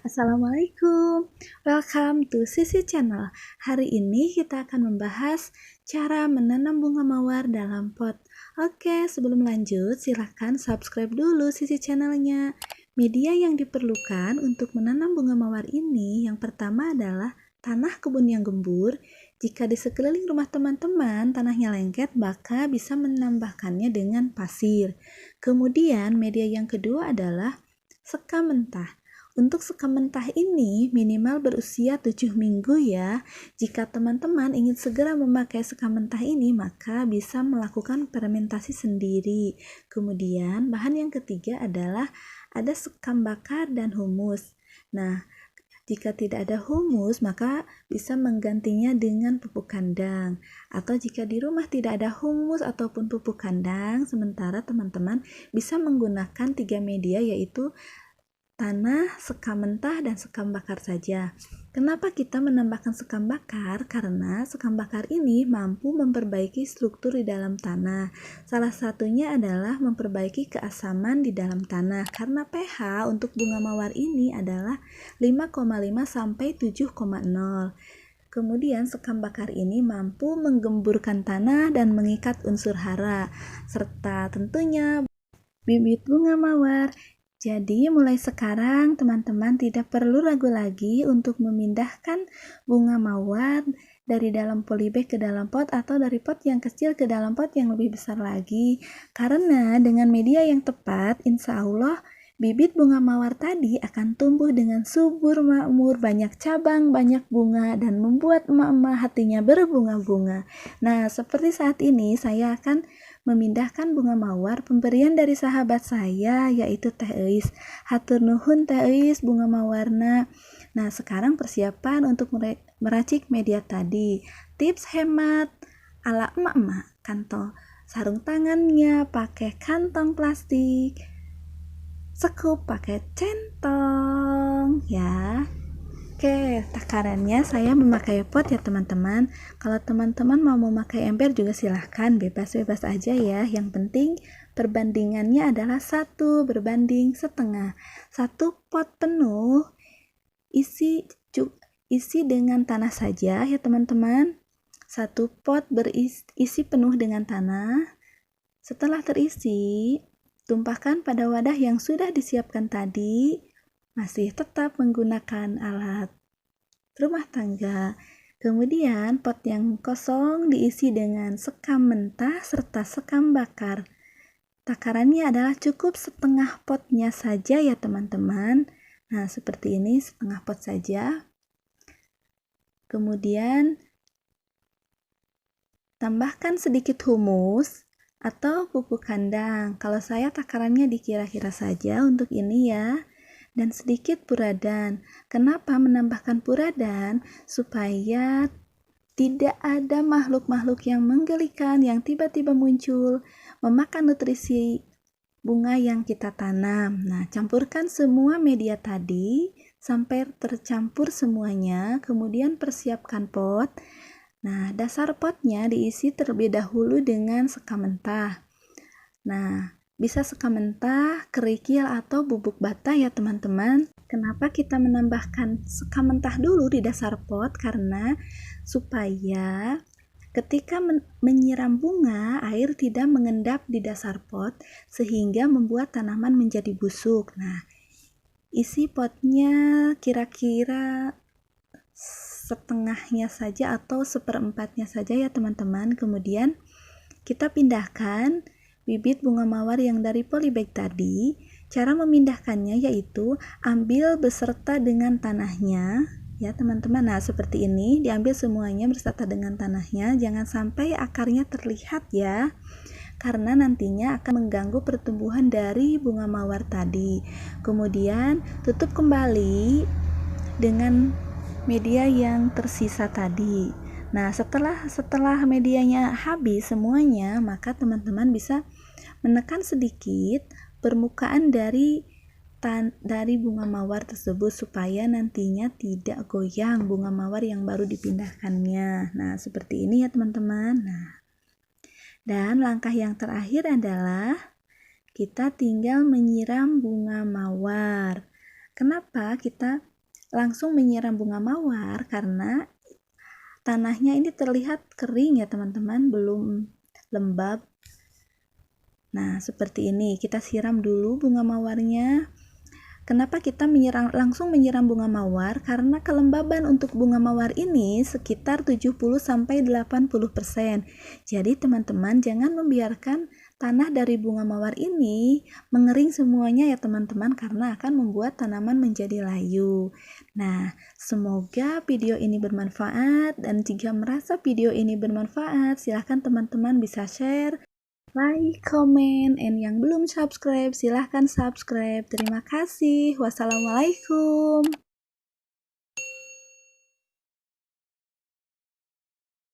Assalamualaikum, welcome to Sisi Channel. Hari ini kita akan membahas cara menanam bunga mawar dalam pot. Oke, sebelum lanjut silahkan subscribe dulu Sisi Channelnya. Media yang diperlukan untuk menanam bunga mawar ini yang pertama adalah tanah kebun yang gembur. Jika di sekeliling rumah teman-teman tanahnya lengket, maka bisa menambahkannya dengan pasir. Kemudian media yang kedua adalah sekam mentah. Untuk sekam mentah ini minimal berusia 7 minggu ya. Jika teman-teman ingin segera memakai sekam mentah ini, maka bisa melakukan fermentasi sendiri. Kemudian bahan yang ketiga adalah ada sekam bakar dan humus. Nah, jika tidak ada humus, maka bisa menggantinya dengan pupuk kandang. Atau jika di rumah tidak ada humus ataupun pupuk kandang, sementara teman-teman bisa menggunakan 3 media yaitu tanah, sekam mentah, dan sekam bakar saja. Kenapa kita menambahkan sekam bakar? Karena sekam bakar ini mampu memperbaiki struktur di dalam tanah. Salah satunya adalah memperbaiki keasaman di dalam tanah. Karena pH untuk bunga mawar ini adalah 5,5 sampai 7,0. Kemudian sekam bakar ini mampu menggemburkan tanah dan mengikat unsur hara, serta tentunya bibit bunga mawar. Jadi mulai sekarang teman-teman tidak perlu ragu lagi untuk memindahkan bunga mawar dari dalam polybag ke dalam pot atau dari pot yang kecil ke dalam pot yang lebih besar lagi. Karena dengan media yang tepat, insya Allah bibit bunga mawar tadi akan tumbuh dengan subur, makmur, banyak cabang, banyak bunga, dan membuat emak-emak hatinya berbunga-bunga. Nah, seperti saat ini saya akan memindahkan bunga mawar pemberian dari sahabat saya yaitu Teh Eis. Hatur nuhun Teh Eis bunga mawarna. Nah, sekarang persiapan untuk meracik media tadi. Tips hemat ala emak-emak. Kantong sarung tangannya pakai kantong plastik. Sekup pakai centong ya. Oke, takarannya saya memakai pot ya teman-teman. Kalau teman-teman mau memakai ember juga silahkan, bebas-bebas aja ya. Yang penting perbandingannya adalah 1:1,5. Satu pot penuh isi dengan tanah saja ya teman-teman. Satu pot berisi penuh dengan tanah. Setelah terisi, tumpahkan pada wadah yang sudah disiapkan tadi. Masih tetap menggunakan alat rumah tangga. Kemudian pot yang kosong diisi dengan sekam mentah serta sekam bakar. Takarannya adalah cukup setengah potnya saja ya teman-teman. Nah, seperti ini setengah pot saja. Kemudian tambahkan sedikit humus atau pupuk kandang. Kalau saya takarannya dikira-kira saja untuk ini ya. Dan sedikit puradan. Kenapa menambahkan puradan? Supaya tidak ada makhluk-makhluk yang menggelikan yang tiba-tiba muncul memakan nutrisi bunga yang kita tanam. Nah, campurkan semua media tadi sampai tercampur semuanya, kemudian persiapkan pot. Nah, dasar potnya diisi terlebih dahulu dengan sekam mentah. Nah, bisa sekam mentah, kerikil, atau bubuk bata ya teman-teman. Kenapa kita menambahkan sekam mentah dulu di dasar pot? Karena supaya ketika menyiram bunga, air tidak mengendap di dasar pot sehingga membuat tanaman menjadi busuk. Nah, isi potnya kira-kira setengahnya saja atau seperempatnya saja ya teman-teman. Kemudian kita pindahkan bibit bunga mawar yang dari polybag tadi. Cara memindahkannya yaitu ambil beserta dengan tanahnya ya teman-teman. Nah, seperti ini, diambil semuanya beserta dengan tanahnya, jangan sampai akarnya terlihat ya, karena nantinya akan mengganggu pertumbuhan dari bunga mawar tadi. Kemudian tutup kembali dengan media yang tersisa tadi. Nah, setelah medianya habis semuanya, maka teman-teman bisa menekan sedikit permukaan dari bunga mawar tersebut supaya nantinya tidak goyang bunga mawar yang baru dipindahkannya. Nah, seperti ini ya teman-teman. Nah, dan langkah yang terakhir adalah kita tinggal menyiram bunga mawar. Kenapa kita langsung menyiram bunga mawar? Karena tanahnya ini terlihat kering ya teman-teman, belum lembab. Nah, seperti ini. Kita siram dulu bunga mawarnya. Kenapa kita langsung menyiram bunga mawar? Karena kelembaban untuk bunga mawar ini sekitar 70-80%. Jadi teman-teman jangan membiarkan tanah dari bunga mawar ini mengering semuanya ya teman-teman, karena akan membuat tanaman menjadi layu. Nah, semoga video ini bermanfaat, dan jika merasa video ini bermanfaat, silahkan teman-teman bisa share, like, comment, and yang belum subscribe silahkan subscribe. Terima kasih. Wassalamualaikum.